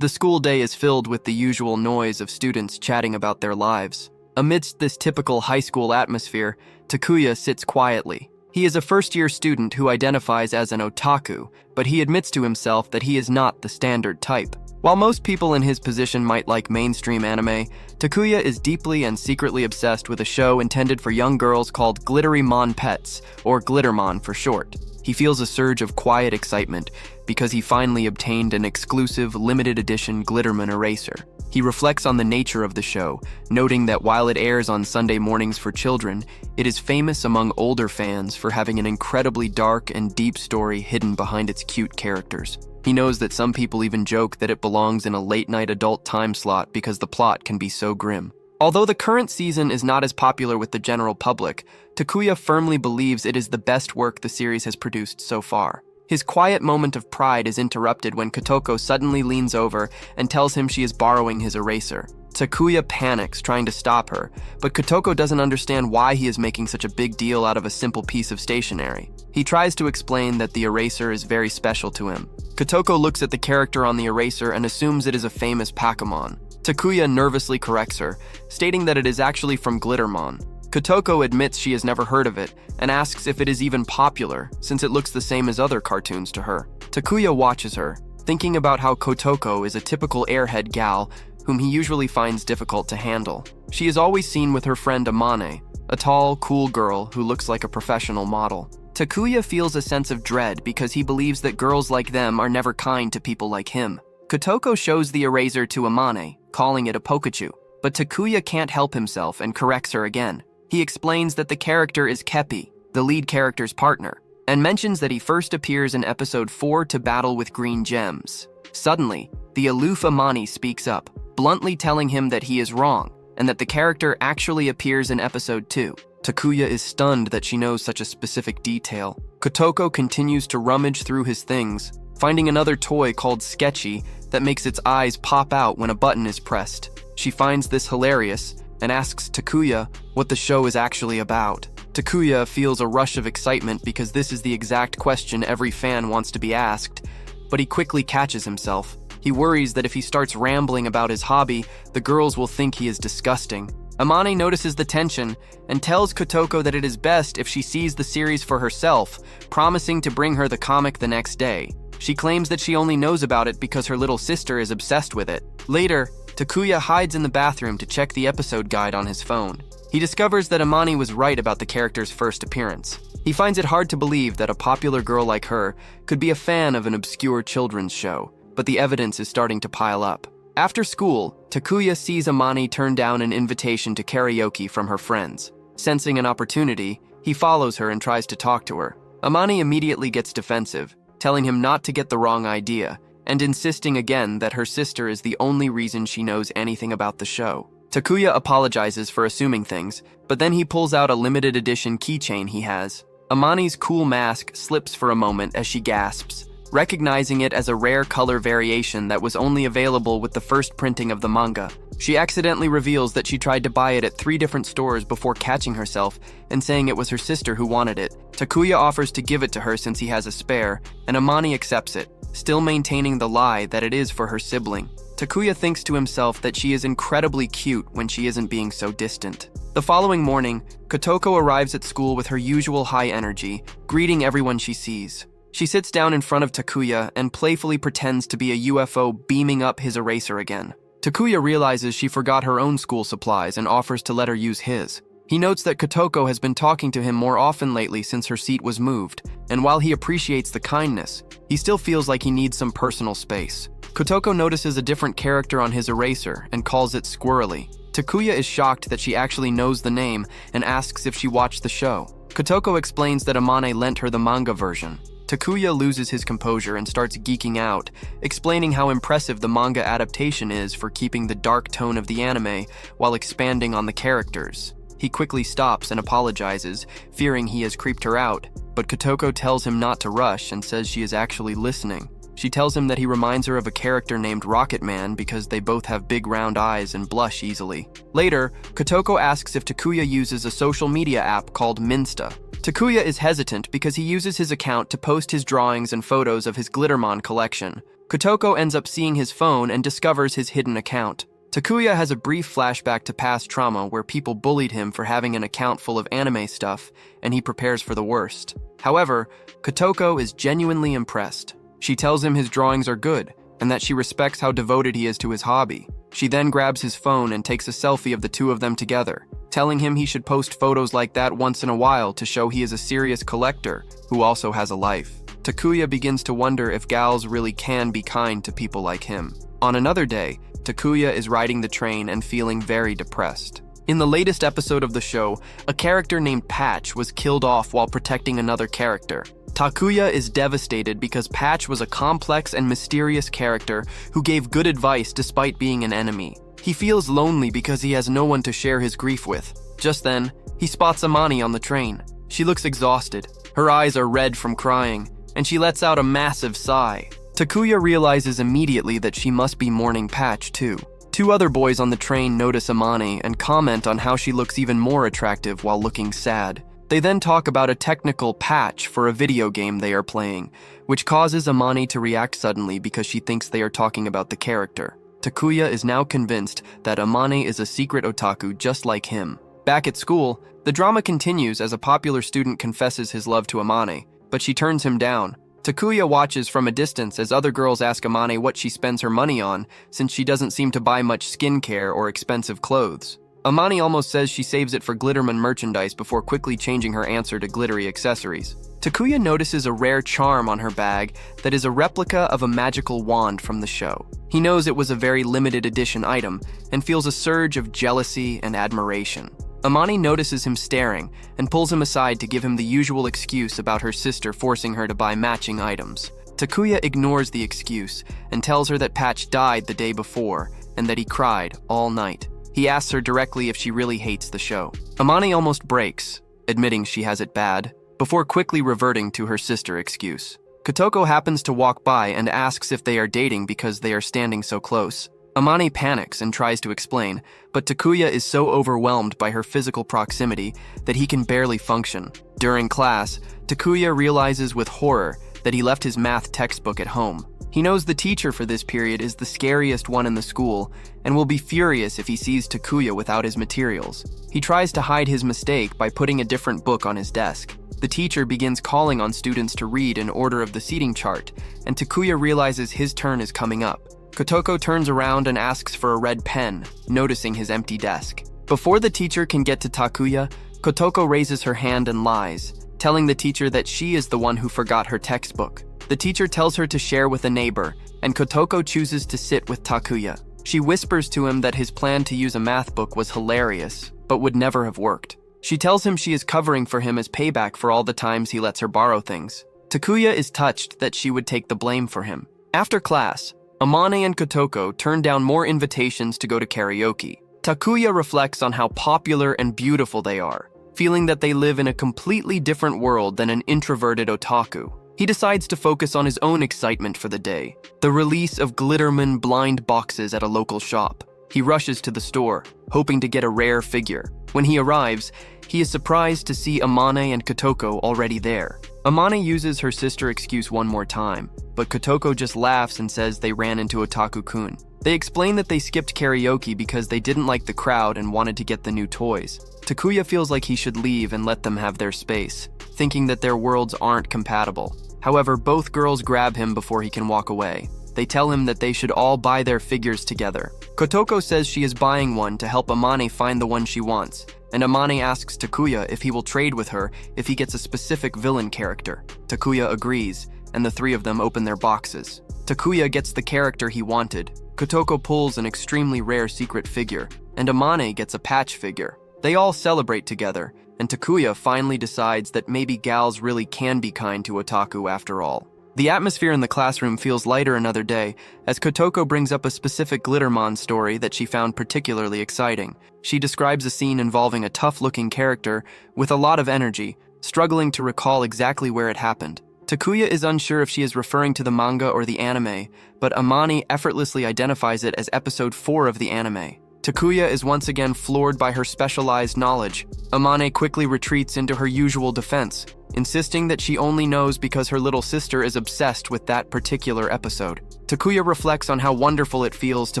The school day is filled with the usual noise of students chatting about their lives. Amidst this typical high school atmosphere, Takuya sits quietly. He is a first-year student who identifies as an otaku, but he admits to himself that he is not the standard type. While most people in his position might like mainstream anime, Takuya is deeply and secretly obsessed with a show intended for young girls called Glitterymon Pets, or Glittermon for short. He feels a surge of quiet excitement because he finally obtained an exclusive, limited edition Glitterman eraser. He reflects on the nature of the show, noting that while it airs on Sunday mornings for children, it is famous among older fans for having an incredibly dark and deep story hidden behind its cute characters. He knows that some people even joke that it belongs in a late-night adult time slot because the plot can be so grim. Although the current season is not as popular with the general public, Takuya firmly believes it is the best work the series has produced so far. His quiet moment of pride is interrupted when Kotoko suddenly leans over and tells him she is borrowing his eraser. Takuya panics, trying to stop her, but Kotoko doesn't understand why he is making such a big deal out of a simple piece of stationery. He tries to explain that the eraser is very special to him. Kotoko looks at the character on the eraser and assumes it is a famous Pakamon. Takuya nervously corrects her, stating that it is actually from Glittermon. Kotoko admits she has never heard of it and asks if it is even popular, since it looks the same as other cartoons to her. Takuya watches her, thinking about how Kotoko is a typical airhead gal whom he usually finds difficult to handle. She is always seen with her friend Amane, a tall, cool girl who looks like a professional model. Takuya feels a sense of dread because he believes that girls like them are never kind to people like him. Kotoko shows the eraser to Amane, calling it a Pokachu, but Takuya can't help himself and corrects her again. He explains that the character is Kepi, the lead character's partner, and mentions that he first appears in episode 4 to battle with green gems. Suddenly, the aloof Amani speaks up, bluntly telling him that he is wrong, and that the character actually appears in episode 2. Takuya is stunned that she knows such a specific detail. Kotoko continues to rummage through his things, finding another toy called Sketchy that makes its eyes pop out when a button is pressed. She finds this hilarious and asks Takuya what the show is actually about. Takuya feels a rush of excitement because this is the exact question every fan wants to be asked, but he quickly catches himself. He worries that if he starts rambling about his hobby, the girls will think he is disgusting. Amane notices the tension and tells Kotoko that it is best if she sees the series for herself, promising to bring her the comic the next day. She claims that she only knows about it because her little sister is obsessed with it. Later, Takuya hides in the bathroom to check the episode guide on his phone. He discovers that Amani was right about the character's first appearance. He finds it hard to believe that a popular girl like her could be a fan of an obscure children's show, but the evidence is starting to pile up. After school, Takuya sees Amani turn down an invitation to karaoke from her friends. Sensing an opportunity, he follows her and tries to talk to her. Amani immediately gets defensive, telling him not to get the wrong idea, and insisting again that her sister is the only reason she knows anything about the show. Takuya apologizes for assuming things, but then he pulls out a limited edition keychain he has. Amani's cool mask slips for a moment as she gasps, recognizing it as a rare color variation that was only available with the first printing of the manga. She accidentally reveals that she tried to buy it at 3 different stores before catching herself and saying it was her sister who wanted it. Takuya offers to give it to her since he has a spare, and Amani accepts it, still maintaining the lie that it is for her sibling. Takuya thinks to himself that she is incredibly cute when she isn't being so distant. The following morning, Kotoko arrives at school with her usual high energy, greeting everyone she sees. She sits down in front of Takuya and playfully pretends to be a UFO beaming up his eraser again. Takuya realizes she forgot her own school supplies and offers to let her use his. He notes that Kotoko has been talking to him more often lately since her seat was moved, and while he appreciates the kindness, he still feels like he needs some personal space. Kotoko notices a different character on his eraser and calls it Squirrely. Takuya is shocked that she actually knows the name and asks if she watched the show. Kotoko explains that Amane lent her the manga version. Takuya loses his composure and starts geeking out, explaining how impressive the manga adaptation is for keeping the dark tone of the anime while expanding on the characters. He quickly stops and apologizes, fearing he has creeped her out, but Kotoko tells him not to rush and says she is actually listening. She tells him that he reminds her of a character named Rocket Man because they both have big round eyes and blush easily. Later, Kotoko asks if Takuya uses a social media app called Minsta. Takuya is hesitant because he uses his account to post his drawings and photos of his Glittermon collection, Kotoko ends up seeing his phone and discovers his hidden account. Takuya has a brief flashback to past trauma where people bullied him for having an account full of anime stuff, and he prepares for the worst. However, Kotoko is genuinely impressed. She tells him his drawings are good, and that she respects how devoted he is to his hobby. She then grabs his phone and takes a selfie of the two of them together, telling him he should post photos like that once in a while to show he is a serious collector who also has a life. Takuya begins to wonder if gals really can be kind to people like him. On another day, Takuya is riding the train and feeling very depressed. In the latest episode of the show, a character named Patch was killed off while protecting another character. Takuya is devastated because Patch was a complex and mysterious character who gave good advice despite being an enemy. He feels lonely because he has no one to share his grief with. Just then, he spots Amane on the train. She looks exhausted. Her eyes are red from crying, and she lets out a massive sigh. Takuya realizes immediately that she must be mourning Patch too. Two other boys on the train notice Amane and comment on how she looks even more attractive while looking sad. They then talk about a technical patch for a video game they are playing, which causes Amane to react suddenly because she thinks they are talking about the character. Takuya is now convinced that Amane is a secret otaku just like him. Back at school, the drama continues as a popular student confesses his love to Amane, but she turns him down. Takuya watches from a distance as other girls ask Amane what she spends her money on, since she doesn't seem to buy much skincare or expensive clothes. Amane almost says she saves it for Glitterman merchandise before quickly changing her answer to glittery accessories. Takuya notices a rare charm on her bag that is a replica of a magical wand from the show. He knows it was a very limited edition item and feels a surge of jealousy and admiration. Amane notices him staring and pulls him aside to give him the usual excuse about her sister forcing her to buy matching items. Takuya ignores the excuse and tells her that Patch died the day before and that he cried all night. He asks her directly if she really hates the show. Amane almost breaks, admitting she has it bad, before quickly reverting to her sister excuse. Kotoko happens to walk by and asks if they are dating because they are standing so close. Amane panics and tries to explain, but Takuya is so overwhelmed by her physical proximity that he can barely function. During class, Takuya realizes with horror that he left his math textbook at home. He knows the teacher for this period is the scariest one in the school and will be furious if he sees Takuya without his materials. He tries to hide his mistake by putting a different book on his desk. The teacher begins calling on students to read in order of the seating chart, and Takuya realizes his turn is coming up. Kotoko turns around and asks for a red pen, noticing his empty desk. Before the teacher can get to Takuya, Kotoko raises her hand and lies, telling the teacher that she is the one who forgot her textbook. The teacher tells her to share with a neighbor, and Kotoko chooses to sit with Takuya. She whispers to him that his plan to use a math book was hilarious, but would never have worked. She tells him she is covering for him as payback for all the times he lets her borrow things. Takuya is touched that she would take the blame for him. After class, Amane and Kotoko turn down more invitations to go to karaoke. Takuya reflects on how popular and beautiful they are, feeling that they live in a completely different world than an introverted otaku. He decides to focus on his own excitement for the day, the release of Glitterman blind boxes at a local shop. He rushes to the store, hoping to get a rare figure. When he arrives, he is surprised to see Amane and Kotoko already there. Amane uses her sister excuse one more time, but Kotoko just laughs and says they ran into Otaku-kun. They explain that they skipped karaoke because they didn't like the crowd and wanted to get the new toys. Takuya feels like he should leave and let them have their space, thinking that their worlds aren't compatible. However, both girls grab him before he can walk away. They tell him that they should all buy their figures together. Kotoko says she is buying one to help Amane find the one she wants, and Amane asks Takuya if he will trade with her if he gets a specific villain character. Takuya agrees, and the three of them open their boxes. Takuya gets the character he wanted. Kotoko pulls an extremely rare secret figure, and Amane gets a Patch figure. They all celebrate together, and Takuya finally decides that maybe gals really can be kind to otaku after all. The atmosphere in the classroom feels lighter another day, as Kotoko brings up a specific Glittermon story that she found particularly exciting. She describes a scene involving a tough-looking character with a lot of energy, struggling to recall exactly where it happened. Takuya is unsure if she is referring to the manga or the anime, but Amane effortlessly identifies it as episode 4 of the anime. Takuya is once again floored by her specialized knowledge. Amane quickly retreats into her usual defense. insisting that she only knows because her little sister is obsessed with that particular episode. Takuya reflects on how wonderful it feels to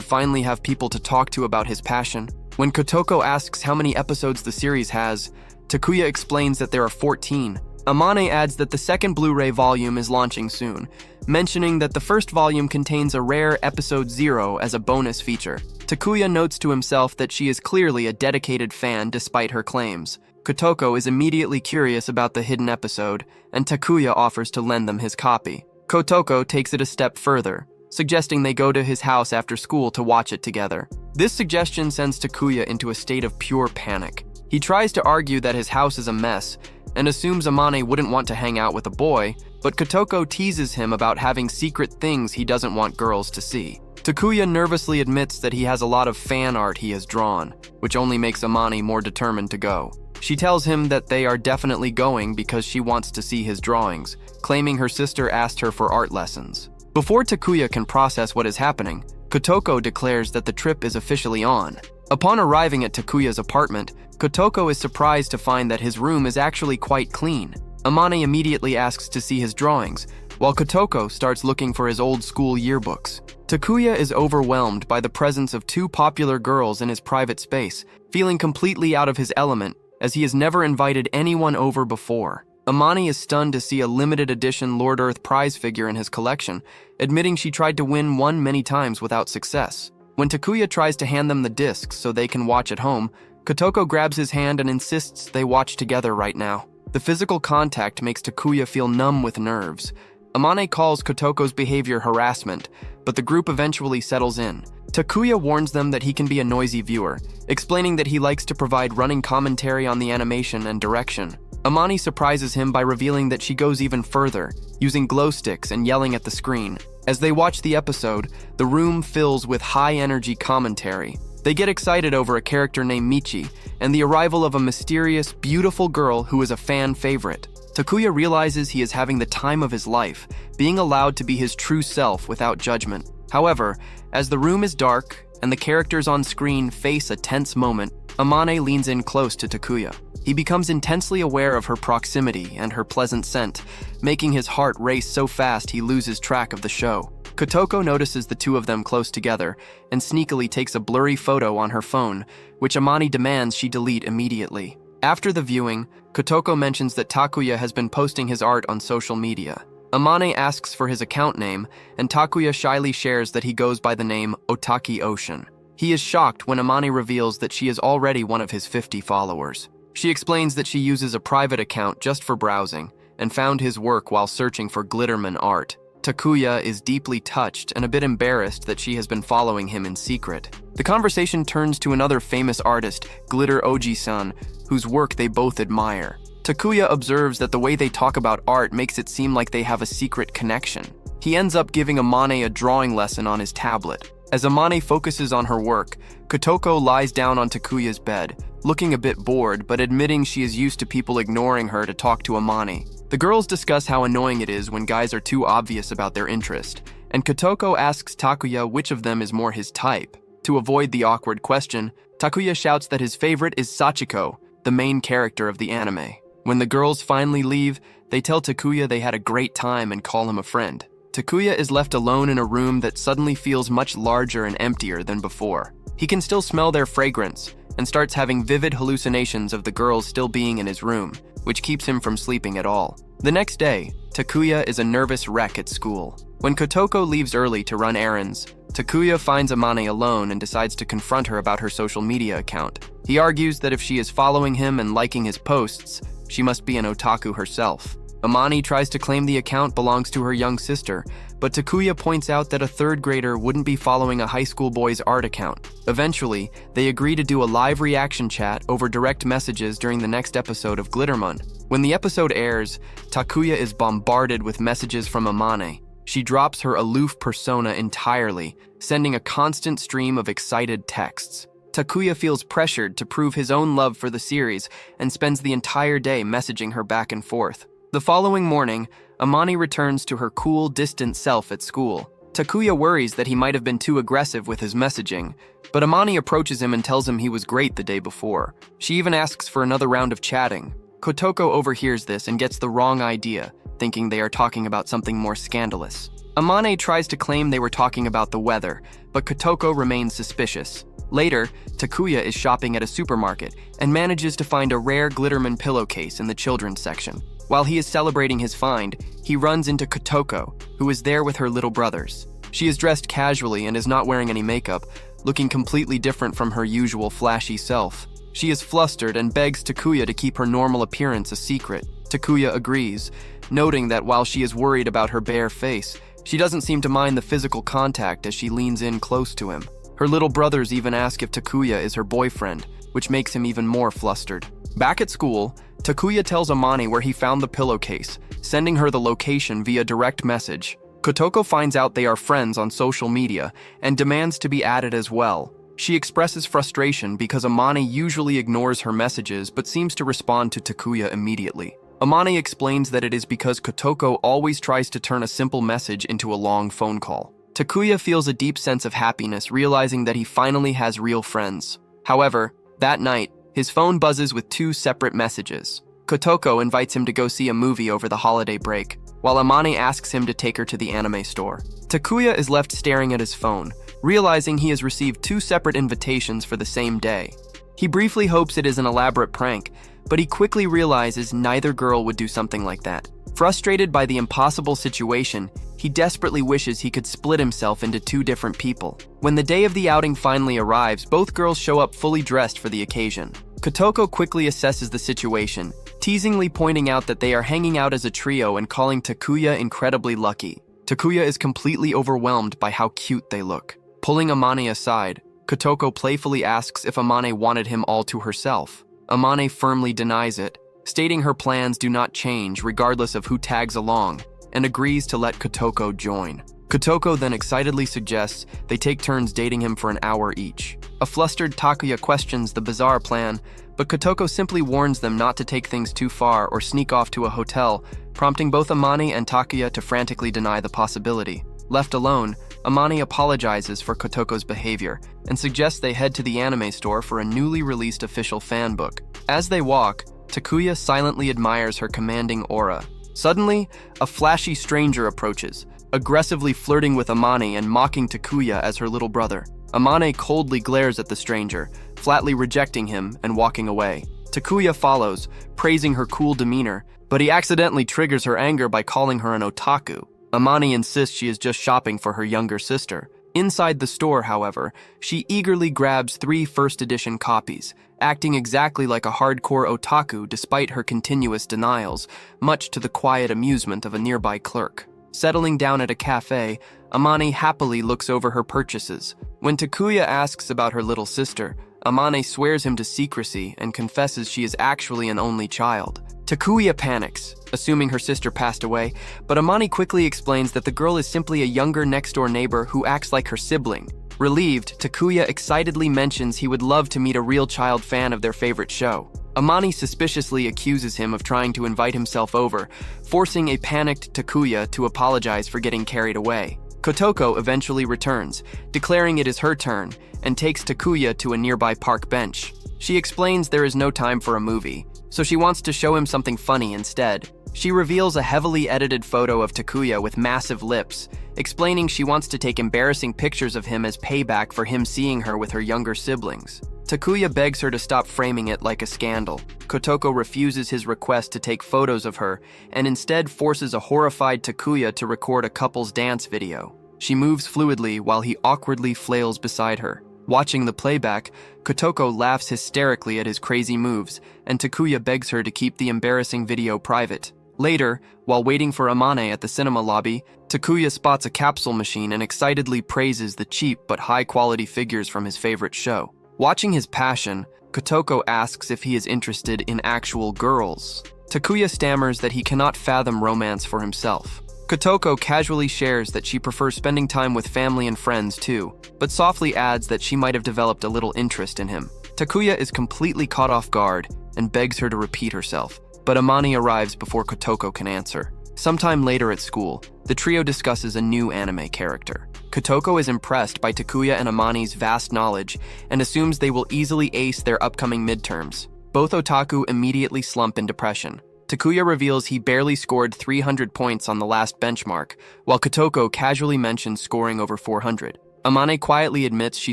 finally have people to talk to about his passion. When Kotoko asks how many episodes the series has, Takuya explains that there are 14. Amane adds that the second Blu-ray volume is launching soon, mentioning that the first volume contains a rare episode 0 as a bonus feature. Takuya notes to himself that she is clearly a dedicated fan despite her claims. Kotoko is immediately curious about the hidden episode, and Takuya offers to lend them his copy. Kotoko takes it a step further, suggesting they go to his house after school to watch it together. This suggestion sends Takuya into a state of pure panic. He tries to argue that his house is a mess, and assumes Amane wouldn't want to hang out with a boy, but Kotoko teases him about having secret things he doesn't want girls to see. Takuya nervously admits that he has a lot of fan art he has drawn, which only makes Amane more determined to go. She tells him that they are definitely going because she wants to see his drawings, claiming her sister asked her for art lessons. Before Takuya can process what is happening, Kotoko declares that the trip is officially on. Upon arriving at Takuya's apartment, Kotoko is surprised to find that his room is actually quite clean. Amane immediately asks to see his drawings, while Kotoko starts looking for his old school yearbooks. Takuya is overwhelmed by the presence of two popular girls in his private space, feeling completely out of his element as he has never invited anyone over before. Amane is stunned to see a limited edition Lord Earth prize figure in his collection, admitting she tried to win one many times without success. When Takuya tries to hand them the discs so they can watch at home, Kotoko grabs his hand and insists they watch together right now. The physical contact makes Takuya feel numb with nerves. Amane calls Kotoko's behavior harassment, but the group eventually settles in. Takuya warns them that he can be a noisy viewer, explaining that he likes to provide running commentary on the animation and direction. Amane surprises him by revealing that she goes even further, using glow sticks and yelling at the screen. As they watch the episode, the room fills with high-energy commentary. They get excited over a character named Michi and the arrival of a mysterious, beautiful girl who is a fan favorite. Takuya realizes he is having the time of his life, being allowed to be his true self without judgment. However, as the room is dark and the characters on screen face a tense moment, Amane leans in close to Takuya. He becomes intensely aware of her proximity and her pleasant scent, making his heart race so fast he loses track of the show. Kotoko notices the two of them close together and sneakily takes a blurry photo on her phone, which Amane demands she delete immediately. After the viewing, Kotoko mentions that Takuya has been posting his art on social media. Amane asks for his account name, and Takuya shyly shares that he goes by the name Otaki Ocean. He is shocked when Amane reveals that she is already one of his 50 followers. She explains that she uses a private account just for browsing, and found his work while searching for Glitterman art. Takuya is deeply touched and a bit embarrassed that she has been following him in secret. The conversation turns to another famous artist, Glitter Oji-san, whose work they both admire. Takuya observes that the way they talk about art makes it seem like they have a secret connection. He ends up giving Amane a drawing lesson on his tablet. As Amane focuses on her work, Kotoko lies down on Takuya's bed, looking a bit bored but admitting she is used to people ignoring her to talk to Amane. The girls discuss how annoying it is when guys are too obvious about their interest, and Kotoko asks Takuya which of them is more his type. To avoid the awkward question, Takuya shouts that his favorite is Sachiko, the main character of the anime. When the girls finally leave, they tell Takuya they had a great time and call him a friend. Takuya is left alone in a room that suddenly feels much larger and emptier than before. He can still smell their fragrance, and starts having vivid hallucinations of the girls still being in his room, which keeps him from sleeping at all. The next day, Takuya is a nervous wreck at school. When Kotoko leaves early to run errands, Takuya finds Amane alone and decides to confront her about her social media account. He argues that if she is following him and liking his posts, she must be an otaku herself. Amane tries to claim the account belongs to her young sister, but Takuya points out that a third grader wouldn't be following a high school boy's art account. Eventually, they agree to do a live reaction chat over direct messages during the next episode of Glitterman. When the episode airs, Takuya is bombarded with messages from Amane. She drops her aloof persona entirely, sending a constant stream of excited texts. Takuya feels pressured to prove his own love for the series and spends the entire day messaging her back and forth. The following morning, Amane returns to her cool, distant self at school. Takuya worries that he might have been too aggressive with his messaging, but Amane approaches him and tells him he was great the day before. She even asks for another round of chatting. Kotoko overhears this and gets the wrong idea, thinking they are talking about something more scandalous. Amane tries to claim they were talking about the weather, but Kotoko remains suspicious. Later, Takuya is shopping at a supermarket and manages to find a rare Glitterman pillowcase in the children's section. While he is celebrating his find, he runs into Kotoko, who is there with her little brothers. She is dressed casually and is not wearing any makeup, looking completely different from her usual flashy self. She is flustered and begs Takuya to keep her normal appearance a secret. Takuya agrees, noting that while she is worried about her bare face, she doesn't seem to mind the physical contact as she leans in close to him. Her little brothers even ask if Takuya is her boyfriend, which makes him even more flustered. Back at school, Takuya tells Amane where he found the pillowcase, sending her the location via direct message. Kotoko finds out they are friends on social media and demands to be added as well. She expresses frustration because Amane usually ignores her messages but seems to respond to Takuya immediately. Amane explains that it is because Kotoko always tries to turn a simple message into a long phone call. Takuya feels a deep sense of happiness realizing that he finally has real friends. However, that night, his phone buzzes with 2 separate messages. Kotoko invites him to go see a movie over the holiday break, while Amane asks him to take her to the anime store. Takuya is left staring at his phone, realizing he has received 2 separate invitations for the same day. He briefly hopes it is an elaborate prank, but he quickly realizes neither girl would do something like that. Frustrated by the impossible situation, he desperately wishes he could split himself into 2 different people. When the day of the outing finally arrives, both girls show up fully dressed for the occasion. Kotoko quickly assesses the situation, teasingly pointing out that they are hanging out as a trio and calling Takuya incredibly lucky. Takuya is completely overwhelmed by how cute they look. Pulling Amane aside, Kotoko playfully asks if Amane wanted him all to herself. Amane firmly denies it, stating her plans do not change regardless of who tags along, and agrees to let Kotoko join. Kotoko then excitedly suggests they take turns dating him for an hour each. A flustered Takuya questions the bizarre plan, but Kotoko simply warns them not to take things too far or sneak off to a hotel, prompting both Amane and Takuya to frantically deny the possibility. Left alone, Amane apologizes for Kotoko's behavior and suggests they head to the anime store for a newly released official fan book. As they walk, Takuya silently admires her commanding aura. Suddenly, a flashy stranger approaches, aggressively flirting with Amane and mocking Takuya as her little brother. Amane coldly glares at the stranger, flatly rejecting him and walking away. Takuya follows, praising her cool demeanor, but he accidentally triggers her anger by calling her an otaku. Amane insists she is just shopping for her younger sister. Inside the store, however, she eagerly grabs 3 first edition copies, acting exactly like a hardcore otaku despite her continuous denials, much to the quiet amusement of a nearby clerk. Settling down at a cafe, Amane happily looks over her purchases. When Takuya asks about her little sister, Amane swears him to secrecy and confesses she is actually an only child. Takuya panics, assuming her sister passed away, but Amane quickly explains that the girl is simply a younger next-door neighbor who acts like her sibling. Relieved, Takuya excitedly mentions he would love to meet a real child fan of their favorite show. Amane suspiciously accuses him of trying to invite himself over, forcing a panicked Takuya to apologize for getting carried away. Kotoko eventually returns, declaring it is her turn, and takes Takuya to a nearby park bench. She explains there is no time for a movie, so she wants to show him something funny instead. She reveals a heavily edited photo of Takuya with massive lips, explaining she wants to take embarrassing pictures of him as payback for him seeing her with her younger siblings. Takuya begs her to stop framing it like a scandal. Kotoko refuses his request to take photos of her and instead forces a horrified Takuya to record a couple's dance video. She moves fluidly while he awkwardly flails beside her. Watching the playback, Kotoko laughs hysterically at his crazy moves, and Takuya begs her to keep the embarrassing video private. Later, while waiting for Amane at the cinema lobby, Takuya spots a capsule machine and excitedly praises the cheap but high-quality figures from his favorite show. Watching his passion, Kotoko asks if he is interested in actual girls. Takuya stammers that he cannot fathom romance for himself. Kotoko casually shares that she prefers spending time with family and friends too, but softly adds that she might have developed a little interest in him. Takuya is completely caught off guard and begs her to repeat herself, but Amane arrives before Kotoko can answer. Sometime later at school, the trio discusses a new anime character. Kotoko is impressed by Takuya and Amane's vast knowledge and assumes they will easily ace their upcoming midterms. Both otaku immediately slump in depression. Takuya reveals he barely scored 300 points on the last benchmark, while Kotoko casually mentions scoring over 400. Amane quietly admits she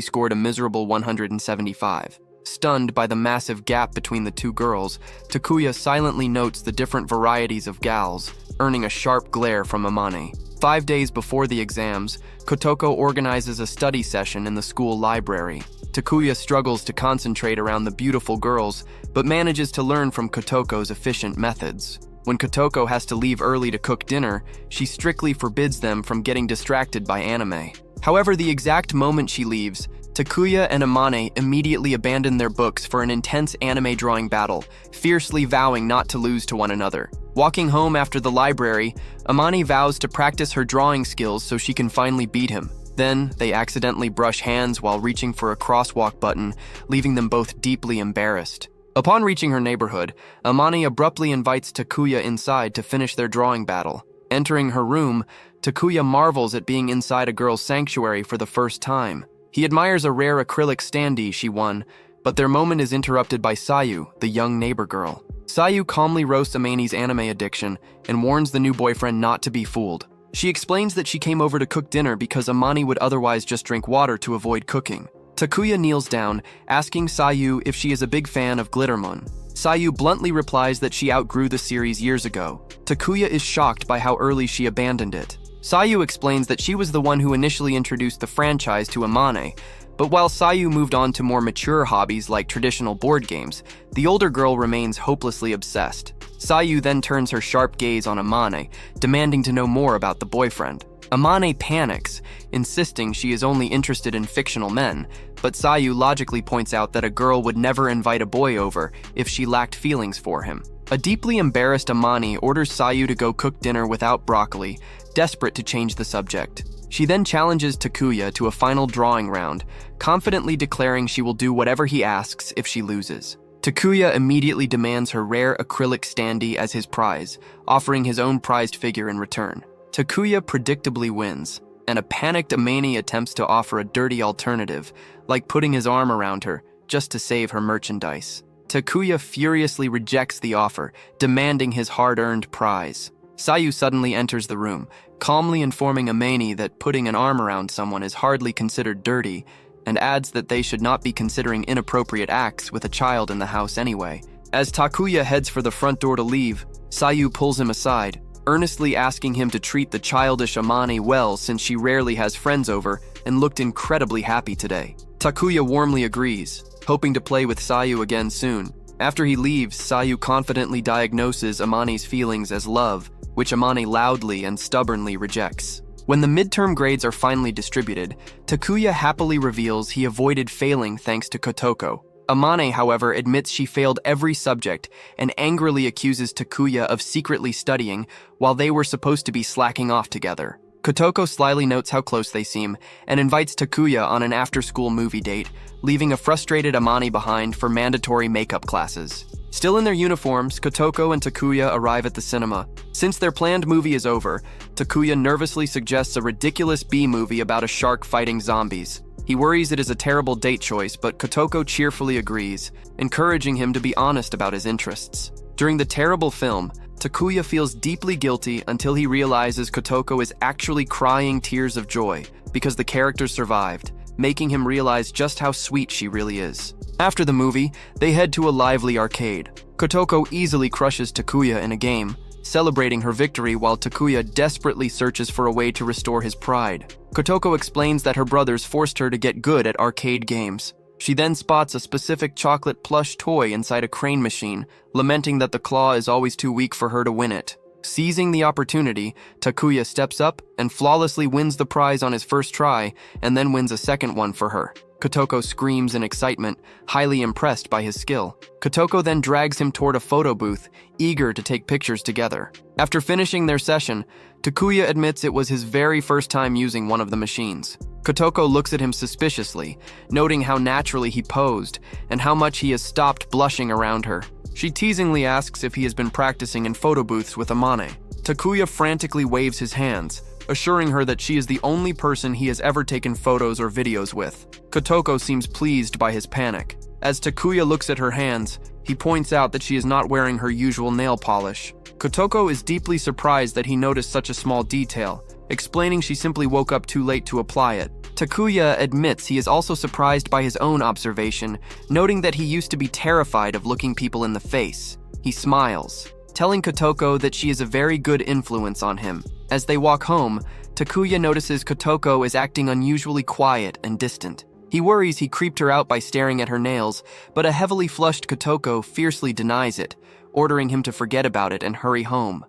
scored a miserable 175. Stunned by the massive gap between the two girls, Takuya silently notes the different varieties of gals, earning a sharp glare from Amane. 5 days before the exams, Kotoko organizes a study session in the school library. Takuya struggles to concentrate around the beautiful girls, but manages to learn from Kotoko's efficient methods. When Kotoko has to leave early to cook dinner, she strictly forbids them from getting distracted by anime. However, the exact moment she leaves, Takuya and Amane immediately abandon their books for an intense anime drawing battle, fiercely vowing not to lose to one another. Walking home after the library, Amane vows to practice her drawing skills so she can finally beat him. Then, they accidentally brush hands while reaching for a crosswalk button, leaving them both deeply embarrassed. Upon reaching her neighborhood, Amane abruptly invites Takuya inside to finish their drawing battle. Entering her room, Takuya marvels at being inside a girl's sanctuary for the first time. He admires a rare acrylic standee she won, but their moment is interrupted by Sayu, the young neighbor girl. Sayu calmly roasts Amane's anime addiction and warns the new boyfriend not to be fooled. She explains that she came over to cook dinner because Amane would otherwise just drink water to avoid cooking. Takuya kneels down, asking Sayu if she is a big fan of Glittermon. Sayu bluntly replies that she outgrew the series years ago. Takuya is shocked by how early she abandoned it. Sayu explains that she was the one who initially introduced the franchise to Amane, but while Sayu moved on to more mature hobbies like traditional board games, the older girl remains hopelessly obsessed. Sayu then turns her sharp gaze on Amane, demanding to know more about the boyfriend. Amane panics, insisting she is only interested in fictional men, but Sayu logically points out that a girl would never invite a boy over if she lacked feelings for him. A deeply embarrassed Amane orders Sayu to go cook dinner without broccoli, desperate to change the subject. She then challenges Takuya to a final drawing round, confidently declaring she will do whatever he asks if she loses. Takuya immediately demands her rare acrylic standee as his prize, offering his own prized figure in return. Takuya predictably wins, and a panicked Amane attempts to offer a dirty alternative, like putting his arm around her, just to save her merchandise. Takuya furiously rejects the offer, demanding his hard-earned prize. Sayu suddenly enters the room, calmly informing Amane that putting an arm around someone is hardly considered dirty, and adds that they should not be considering inappropriate acts with a child in the house anyway. As Takuya heads for the front door to leave, Sayu pulls him aside, earnestly asking him to treat the childish Amane well since she rarely has friends over and looked incredibly happy today. Takuya warmly agrees, hoping to play with Sayu again soon. After he leaves, Sayu confidently diagnoses Amane's feelings as love, which Amane loudly and stubbornly rejects. When the midterm grades are finally distributed, Takuya happily reveals he avoided failing thanks to Kotoko. Amane, however, admits she failed every subject and angrily accuses Takuya of secretly studying while they were supposed to be slacking off together. Kotoko slyly notes how close they seem and invites Takuya on an after-school movie date, leaving a frustrated Amane behind for mandatory makeup classes. Still in their uniforms, Kotoko and Takuya arrive at the cinema. Since their planned movie is over, Takuya nervously suggests a ridiculous B-movie about a shark fighting zombies. He worries it is a terrible date choice, but Kotoko cheerfully agrees, encouraging him to be honest about his interests. During the terrible film, Takuya feels deeply guilty until he realizes Kotoko is actually crying tears of joy because the character survived, making him realize just how sweet she really is. After the movie, they head to a lively arcade. Kotoko easily crushes Takuya in a game, celebrating her victory while Takuya desperately searches for a way to restore his pride. Kotoko explains that her brothers forced her to get good at arcade games. She then spots a specific chocolate plush toy inside a crane machine, lamenting that the claw is always too weak for her to win it. Seizing the opportunity, Takuya steps up and flawlessly wins the prize on his first try, and then wins a second one for her. Kotoko screams in excitement, highly impressed by his skill. Kotoko then drags him toward a photo booth, eager to take pictures together. After finishing their session, Takuya admits it was his very first time using one of the machines. Kotoko looks at him suspiciously, noting how naturally he posed and how much he has stopped blushing around her. She teasingly asks if he has been practicing in photo booths with Amane. Takuya frantically waves his hands, assuring her that she is the only person he has ever taken photos or videos with. Kotoko seems pleased by his panic. As Takuya looks at her hands, He points out that she is not wearing her usual nail polish. Kotoko is deeply surprised that he noticed such a small detail, explaining she simply woke up too late to apply it. Takuya admits he is also surprised by his own observation, noting that he used to be terrified of looking people in the face. He smiles, telling Kotoko that she is a very good influence on him. As they walk home, Takuya notices Kotoko is acting unusually quiet and distant. He worries he creeped her out by staring at her nails, but a heavily flushed Kotoko fiercely denies it, ordering him to forget about it and hurry home.